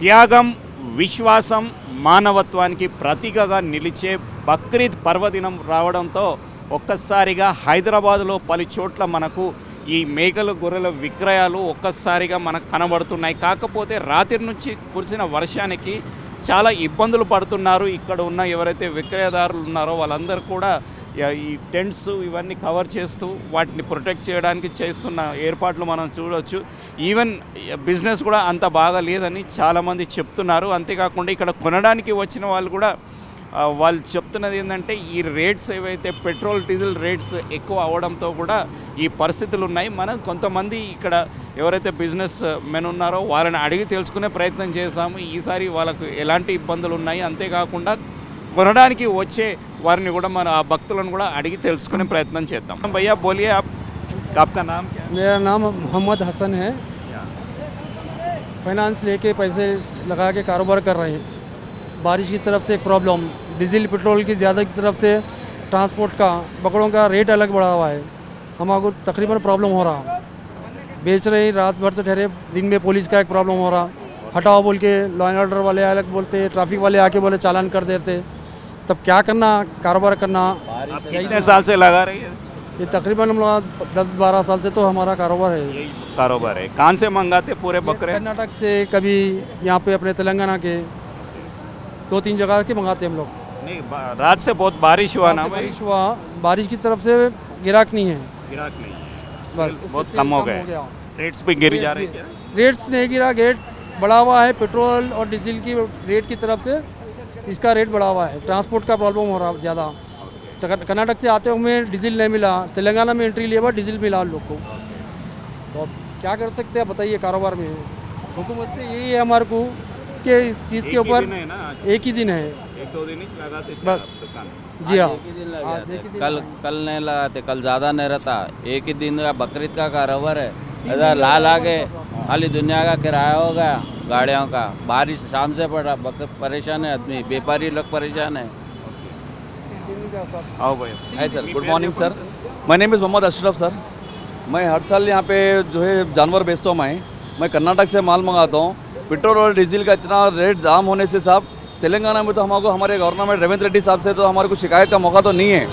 త్యాగం, విశ్వాసం, మానవత్వానికి ప్రతీకగా నిలిచే బక్రీద్ పర్వదినం రావడంతో ఒక్కసారిగా హైదరాబాదులో పలు చోట్ల మనకు ఈ మేకలు గొర్రెల విక్రయాలు ఒక్కసారిగా మనకు కనబడుతున్నాయి. కాకపోతే రాత్రి నుంచి కురిసిన వర్షానికి చాలా ఇబ్బందులు పడుతున్నారు. ఇక్కడ ఉన్న ఎవరైతే విక్రయదారులు ఉన్నారో వాళ్ళందరూ కూడా ఈ టెంట్స్ ఇవన్నీ కవర్ చేస్తూ వాటిని ప్రొటెక్ట్ చేయడానికి చేస్తున్న ఏర్పాట్లు మనం చూడవచ్చు. ఈవెన్ బిజినెస్ కూడా అంత బాగా లేదని చాలామంది చెప్తున్నారు. అంతేకాకుండా ఇక్కడ కొనడానికి వచ్చిన వాళ్ళు కూడా వాళ్ళు చెప్తున్నది ఏంటంటే ఈ రేట్స్ ఏవైతే పెట్రోల్ డీజిల్ రేట్స్ ఎక్కువ అవడంతో కూడా ఈ పరిస్థితులు ఉన్నాయి. మనం కొంతమంది ఇక్కడ ఎవరైతే బిజినెస్ మెన్ ఉన్నారో వాళ్ళని అడిగి తెలుసుకునే ప్రయత్నం చేస్తాము. ఈసారి వాళ్ళకు ఎలాంటి ఇబ్బందులు ఉన్నాయి, అంతేకాకుండా కొనడానికి వచ్చే వారిని కూడా మన ఆ భక్తులను కూడా అడిగి తెలుసుకునే ప్రయత్నం చేద్దాం. భయ్యా బోలియే आपका नाम क्या है? मेरा नाम मोहम्मद हसन है। फाइनेंस लेके पैसे लगा के कारोबार कर रहे हैं। बारिश की तरफ से एक प्रॉब्लम, डीजल पेट्रोल की ज़्यादा की तरफ से ट्रांसपोर्ट का बकरों का रेट अलग बढ़ा हुआ है। हमको तकरीबन प्रॉब्लम हो रहा, बेच रहे रात भर से ठहरे, दिन में पुलिस का एक प्रॉब्लम हो रहा, हटाओ बोल के लॉ एंड ऑर्डर वाले अलग बोलते, ट्रैफिक वाले आके बोले चालान कर देते। तब क्या करना, कारोबार करना। कितने साल से लगा रही है? ये तकरीबन हम लोग 10-12 साल से तो हमारा कारोबार है। यही कारोबार है। कहाँ से मंगाते पूरे बकरे? कर्नाटक से, कभी यहाँ पे अपने तेलंगाना के 2-3 जगह के मंगाते हम लोग। नहीं, रात से बहुत बारिश हुआ ना भाई? बारिश हुआ, बारिश की तरफ से गिराक नहीं है, गिराक नहीं है, बस बहुत कम हो गए। रेट्स भी गिर जा रही है। रेट्स नहीं गिरा, रेट बढ़ा हुआ है। पेट्रोल और डीजल की रेट की तरफ से इसका रेट बढ़ा हुआ है। ट्रांसपोर्ट का प्रॉब्लम हो रहा है ज़्यादा। कर्नाटक से आते हुए डीजल नहीं मिला, तेलंगाना में एंट्री लिया डीजल मिला लोग को। तो अब क्या कर सकते हैं बताइए। कारोबार में हुकूमत से यही है हमारे को कि इस चीज़ के ऊपर एक ही दिन है, 1-2 दिन ही लगाते बस। जी हाँ, कल नहीं लगाते, कल ज़्यादा नहीं रहता। एक ही दिन का बकरीद का कारोबार है। इधर ला के खाली दुनिया का किराया हो गया गाड़ियों का। बारिश शाम से पड़ रहा, परेशान है आदमी, व्यापारी लोग परेशान है। आओ भाई। Hi sir, good morning sir. My name is Mohammad Ashraf sir. मैं हर साल यहाँ पे जो है जानवर बेचता हूँ। मैं कर्नाटक से माल मंगाता हूँ। पेट्रोल और डीजल का इतना रेट दाम होने से साहब, तेलंगाना में तो हमको हमारे गवर्नमेंट रेवंत रेड्डी साहब से तो हमारे को शिकायत का मौका तो नहीं है,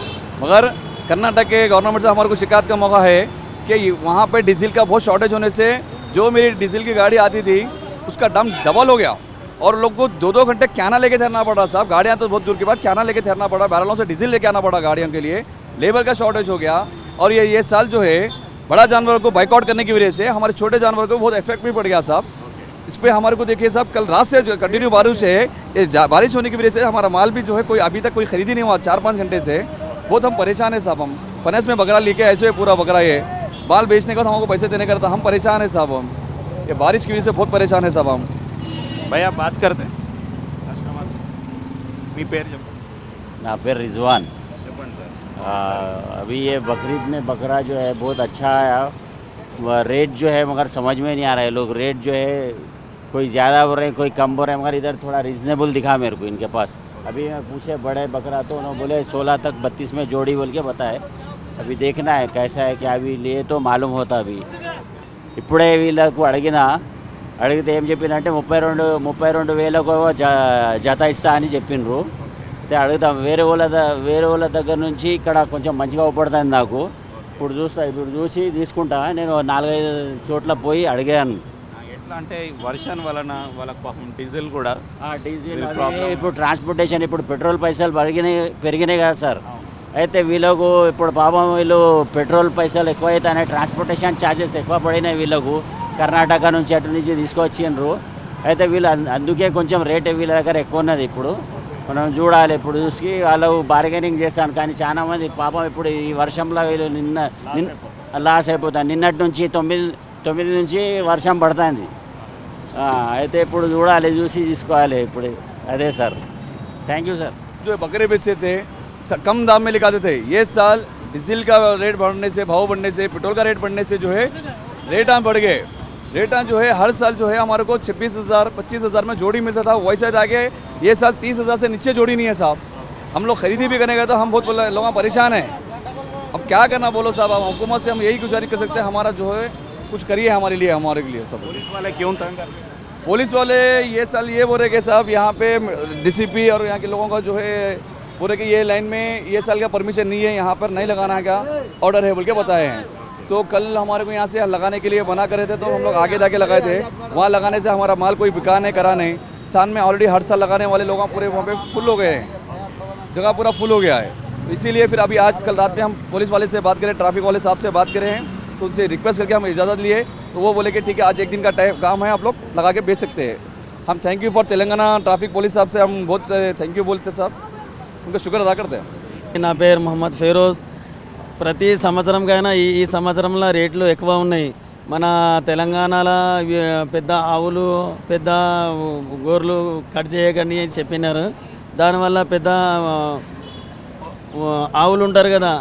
मगर कर्नाटक के गवर्नमेंट से हमारे को शिकायत का मौका है कि वहाँ पे डीजल का बहुत शॉर्टेज होने से जो मेरी डीजल की गाड़ी आती थी उसका दाम डबल हो गया और लोग को 2-2 घंटे क्याना लेके ठहरना पड़ा साहब। गाड़ियाँ तो बहुत दूर के बाद क्याना लेके ठहरना पड़ा, बैरलों से डीजल लेके आना पड़ा गाड़ियों के लिए। लेबर का शॉर्टेज हो गया और ये साल जो है बड़ा जानवर को बाइकआउट करने की वजह से हमारे छोटे जानवर को बहुत इफेक्ट भी पड़ गया साहब। इस पर हमारे को देखिए साहब, कल रात से जो कंटिन्यू बारिश है, बारिश होने की वजह से हमारा माल भी जो है कोई अभी तक कोई खरीदी नहीं हुआ 4-5 घंटे से। बहुत हम परेशान है साहब। हम फनेस में बकरा लेके ऐसे पूरा बकरा है, बाल बेचने का हमको पैसे देने का, हम परेशान है साहब। हम ये बारिश की वजह से बहुत परेशान है साहब हम। भैया बात करते हैं। మీ పేరు చెప్పండి. ना फिर रिजवान। చెప్పండి సార్. अभी ये बकरीद में बकरा जो है बहुत अच्छा आया। वह रेट जो है मगर समझ में नहीं आ रहा है। लोग रेट जो है कोई ज़्यादा बोल रहे हैं, कोई कम बोल रहे हैं, मगर इधर थोड़ा रीज़नेबल दिखा मेरे को इनके पास। अभी मैं पूछे बड़े बकरा तो उन्होंने बोले 16 तक 32 में जोड़ी बोल के बताए। अभी देखना है कैसा है क्या, अभी लिए तो मालूम होता। अभी ఇప్పుడే వీళ్ళకు అడిగితే ఏం చెప్పినంటే 32 వేలకు జత ఇస్తా అని చెప్పిండ్రు. అయితే అడుగుతాం వేరే వాళ్ళ దగ్గర నుంచి ఇక్కడ కొంచెం మంచిగా ఉపడుతుంది నాకు. ఇప్పుడు చూసి తీసుకుంటా. నేను 4-5 చోట్ల పోయి అడిగాను. ఎట్లా అంటే వర్షం వలన వాళ్ళకి పాపం డీజిల్ కూడా డీజిల్ ఇప్పుడు ట్రాన్స్పోర్టేషన్, ఇప్పుడు పెట్రోల్ పైసలు పెరిగినాయి కదా సార్. అయితే వీళ్ళకు ఇప్పుడు పాపం వీళ్ళు పెట్రోల్ పైసలు ఎక్కువ అవుతాయి, ట్రాన్స్పోర్టేషన్ ఛార్జెస్ ఎక్కువ పడినాయి వీళ్ళకు. కర్ణాటక నుంచి అటు నుంచి తీసుకొచ్చిండ్రు. అయితే వీళ్ళు అందుకే కొంచెం రేట్ వీళ్ళ దగ్గర ఎక్కువ ఉన్నది. ఇప్పుడు మనం చూడాలి, ఇప్పుడు చూసి వాళ్ళు బార్గెనింగ్ చేస్తాను. కానీ చాలా మంది పాపం ఇప్పుడు ఈ వర్షంలో వీళ్ళు లాస్ అయిపోతాను. నిన్నటి నుంచి 9 నుంచి వర్షం పడుతుంది. అయితే ఇప్పుడు చూడాలి, చూసి తీసుకోవాలి ఇప్పుడు. అదే సార్, థ్యాంక్ యూ సార్. जो बकरे बेचते थे कम दाम में लिखाते थे, ये साल डीजल का रेट बढ़ने से, भाव बढ़ने से, पेट्रोल का रेट बढ़ने से जो है रेटां बढ़ गए। रेटां जो है हर साल जो है हमारे को 26,000-25,000 में जोड़ी मिलता था, वैसे आगे ये साल 30,000 से नीचे जोड़ी नहीं है साहब। हम लोग खरीदी भी करने गए तो हम बहुत लोग परेशान हैं। अब क्या करना बोलो साहब। हम हुकूमत से हम यही गुजारिश कर सकते हैं, हमारा जो है कुछ करिए हमारे लिए सब। पुलिस वाले क्यों तंग करते हैं? पुलिस वाले ये साल ये बोल रहे कि साहब यहाँ पे डीसीपी और यहाँ के लोगों का जो है बोल रहे कि ये लाइन में ये साल का परमिशन नहीं है, यहाँ पर नहीं लगाना का ऑर्डर है बोल के बताए हैं। तो कल हमारे को यहाँ से लगाने के लिए मना करे थे, तो हम लोग आगे जाके लगाए थे। वहाँ लगाने से हमारा माल कोई बिका नहीं, करा नहीं। सान में ऑलरेडी हर साल लगाने वाले लोग पूरे वहाँ पे फुल हो गए हैं, जगह पूरा फुल हो गया है। तो इसीलिए फिर अभी आज कल रात में हम पुलिस वाले से बात करें, ट्रैफिक वाले साहब से बात करे हैं, तो उनसे रिक्वेस्ट करके हम इजाज़त लिए, तो वो बोले कि ठीक है आज एक दिन का टाइम काम है, आप लोग लगा के बेच सकते हैं। हम thank you for Telangana traffic police साहब से हम बहुत थैंक यू बोलते हैं साहब, उनका शुक्र अदा करते हैं। నా పేరు మొహమ్మద్ ఫెరోజ్. ప్రతి సంవత్సరంకైనా ఈ సంవత్సరంలో రేట్లు ఎక్కువ ఉన్నాయి. మన తెలంగాణలో పెద్ద ఆవులు పెద్ద గోర్లు కట్ చేయకండి అని చెప్పినారు. దానివల్ల పెద్ద ఆవులు ఉంటారు కదా,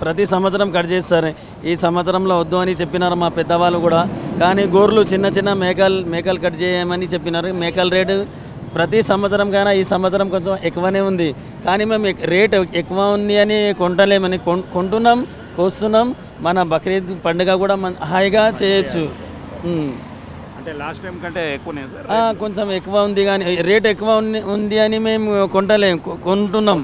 ప్రతి సంవత్సరం కట్ చేస్తారు. ఈ సంవత్సరంలో వద్దు అని చెప్పినారు మా పెద్దవాళ్ళు కూడా. కానీ గోర్లు చిన్న చిన్న మేకలు కట్ చేయమని చెప్పినారు. మేకల రేటు ప్రతి సంవత్సరంకైనా ఈ సంవత్సరం కొంచెం ఎక్కువనే ఉంది. కానీ మేము రేట్ ఎక్కువ ఉంది అని కొంటలేమని కొంటున్నాం, కోస్తున్నాం. మన బక్రీద్ పండుగ కూడా హాయిగా చేయొచ్చు. అంటే లాస్ట్ టైం కంటే ఎక్కువనే సార్? కొంచెం ఎక్కువ ఉంది కానీ రేట్ ఎక్కువ ఉంది అని మేము కొంటున్నాం.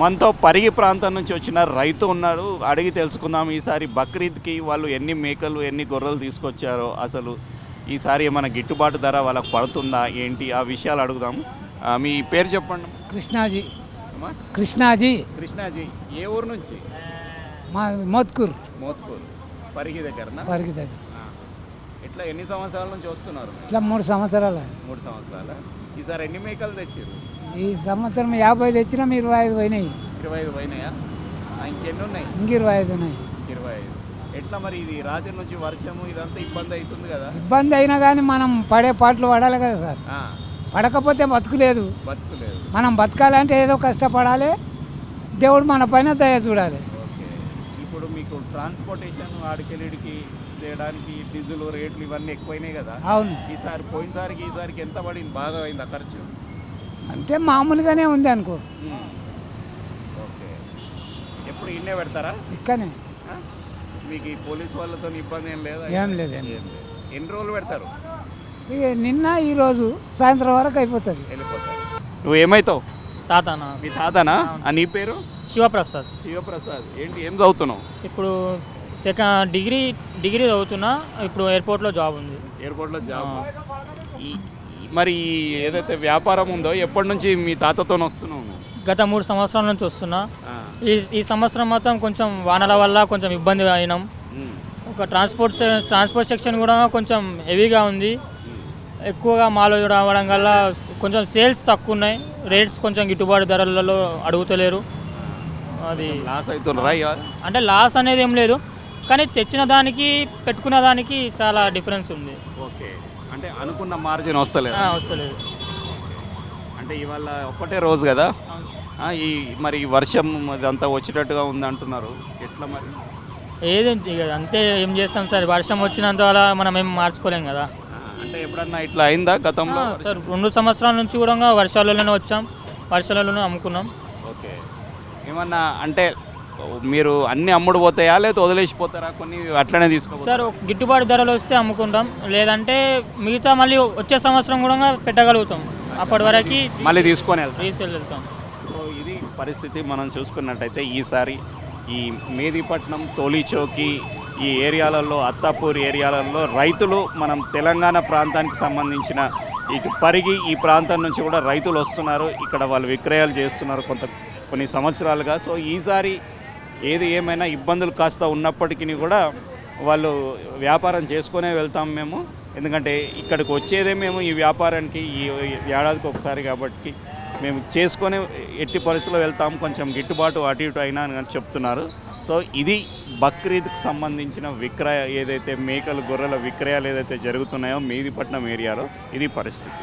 మనతో పరిగి ప్రాంతం నుంచి వచ్చిన రైతు ఉన్నాడు, అడిగి తెలుసుకుందాం ఈసారి బక్రీద్కి వాళ్ళు ఎన్ని మేకలు ఎన్ని గొర్రెలు తీసుకొచ్చారో, అసలు ఈసారి ఏమైనా గిట్టుబాటు ధర వాళ్ళకు పడుతుందా ఏంటి, ఆ విషయాలు అడుగుదాం. మీ పేరు చెప్పండి. కృష్ణాజీ. అమ్మా? కృష్ణాజీ. కృష్ణాజీ ఏ ఊరు నుంచి? మా మోత్కూర్. మోత్కూర్ పరిగి దగ్గరనా? పరిగి దగ్గర. ఇట్లా ఎన్ని సంవత్సరాల నుంచి వస్తున్నారు? ఇట్లా 3 సంవత్సరాలు. 3 సంవత్సరాల. ఈసారి ఎన్ని మేకలు తెచ్చారు? ఈ సంవత్సరం 50 తెచ్చినాం, 25 పోయినాయి. 25 పోయినాయా? ఇంకెన్ని ఉన్నాయి? ఇంక 25 ఉన్నాయి. 25. ఎట్లా మరి ఇది రాత్రి నుంచి వర్షము ఇదంతా ఇబ్బంది అవుతుంది కదా? ఇబ్బంది అయినా కానీ మనం పడే పాటలు పడాలి కదా సార్. ఆ, పడకపోతే బతుకులేదు. బతుకులేదు. మనం బతకాలంటే ఏదో కష్టపడాలి, దేవుడు మన పైన దయ చూడాలి. ఓకే. ఇప్పుడు మీకు ట్రాన్స్పోర్టేషన్ ఆడికెళ్ళిడికి చేయడానికి డీజిల్ రేట్లు ఇవన్నీ ఎక్కువైనాయి కదా? అవును. ఈసారి పోయినసారికి ఈసారికి ఎంత పడింది? బాగా అయింది ఆ ఖర్చు? అంటే మామూలుగానే ఉంది అనుకో. ఓకే. ఎప్పుడు ఇన్నే పెడతారా? ఇక్కనే. ఆ? మీకు ఈ పోలీస్ వాళ్ళతో ఇబ్బంది ఏం లేదా? ఏం లేదు. ఎన్ని రోజులు పెడతారు? ఇక నిన్న ఈరోజు సాయంత్రం వరకు అయిపోతుంది. వెళ్ళిపోతారు. నువ్వు ఏమవుతావు? తాతనా? మీ తాతనా? నీ పేరు? శివప్రసాద్. శివప్రసాద్. ఏంటి ఏం చదువుతున్నావు? ఇప్పుడు డిగ్రీ చదువుతున్నా. ఇప్పుడు ఎయిర్పోర్ట్లో జాబ్ ఉంది. ఎయిర్పోర్ట్లో జాబ్. మరి ఏదైతే వ్యాపారం ఉందో ఎప్పటి నుంచి మీ తాతతో వస్తున్నావు? గత 3 సంవత్సరాల నుంచి వస్తున్నా. ఈ సంవత్సరం మొత్తం కొంచెం వానల వల్ల కొంచెం ఇబ్బంది అయినాం. ఒక ట్రాన్స్పోర్ట్ సెక్షన్ కూడా కొంచెం హెవీగా ఉంది. ఎక్కువగా మాల్ రావడం వల్ల కొంచెం సేల్స్ తక్కువ ఉన్నాయి. రేట్స్ కొంచెం గిట్టుబాటు ధరలలో అడుగుతలేరు. అది లాస్ అవుతున్నారా? అంటే లాస్ అనేది ఏం లేదు, కానీ తెచ్చిన దానికి పెట్టుకున్న దానికి చాలా డిఫరెన్స్ ఉంది. ఓకే. అంటే అనుకున్న మార్జిన్ వస్తలేదు. వస్తలేదు. అంటే ఇవాళ ఒక్కటే రోజు కదా, ఈ మరి వర్షం ఇదంతా వచ్చేటట్టుగా ఉంది అంటున్నారు. ఎట్లా మరి? ఏది ఇక అంతే, ఏం చేస్తాం సార్, వర్షం వచ్చినంత వల్ల మనం ఏం మార్చుకోలేం కదా. అంటే ఎప్పుడన్నా ఇట్లా అయిందా గతంలో? సార్ 2 సంవత్సరాల నుంచి కూడా వర్షాలలోనే వచ్చాం, వర్షాలలోనే అమ్ముకున్నాం. ఓకే. ఏమన్నా అంటే మీరు అన్ని అమ్ముడు పోతాయా లేదా వదిలేసిపోతారా? కొన్ని అట్లనే తీసుకోవాలి సార్. గిట్టుబాటు ధరలు వస్తే అమ్ముకుంటాం, లేదంటే మిగతా మళ్ళీ వచ్చే సంవత్సరం కూడా పెట్టగలుగుతాం. అప్పటి వరకు మళ్ళీ తీసుకొని రీసేల్ వెళ్తాం. సో ఇది పరిస్థితి. మనం చూసుకున్నట్టయితే ఈసారి ఈ మేదీపట్నం, తోలిచౌకి ఈ ఏరియాలలో, అత్తాపూర్ ఏరియాలలో రైతులు, మనం తెలంగాణ ప్రాంతానికి సంబంధించిన ఇటు పరిగి ఈ ప్రాంతం నుంచి కూడా రైతులు వస్తున్నారు. ఇక్కడ వాళ్ళు విక్రయాలు చేస్తున్నారు కొన్ని సంవత్సరాలుగా. సో ఈసారి ఏది ఏమైనా ఇబ్బందులు కాస్త ఉన్నప్పటికీ కూడా వాళ్ళు వ్యాపారం చేసుకునే వెళ్తాం మేము. ఎందుకంటే ఇక్కడికి వచ్చేదే మేము ఈ వ్యాపారానికి ఈ ఏడాదికి ఒకసారి కాబట్టి మేము చేసుకొని ఎట్టి పరిస్థితుల్లో వెళ్తాం. కొంచెం గిట్టుబాటు అటు ఇటు అయినా అని చెప్తున్నారు. సో ఇది బక్రీద్కి సంబంధించిన ఏదైతే మేకలు గొర్రెల విక్రయాలు ఏదైతే జరుగుతున్నాయో మేదీపట్నం ఏరియాలో ఇది పరిస్థితి.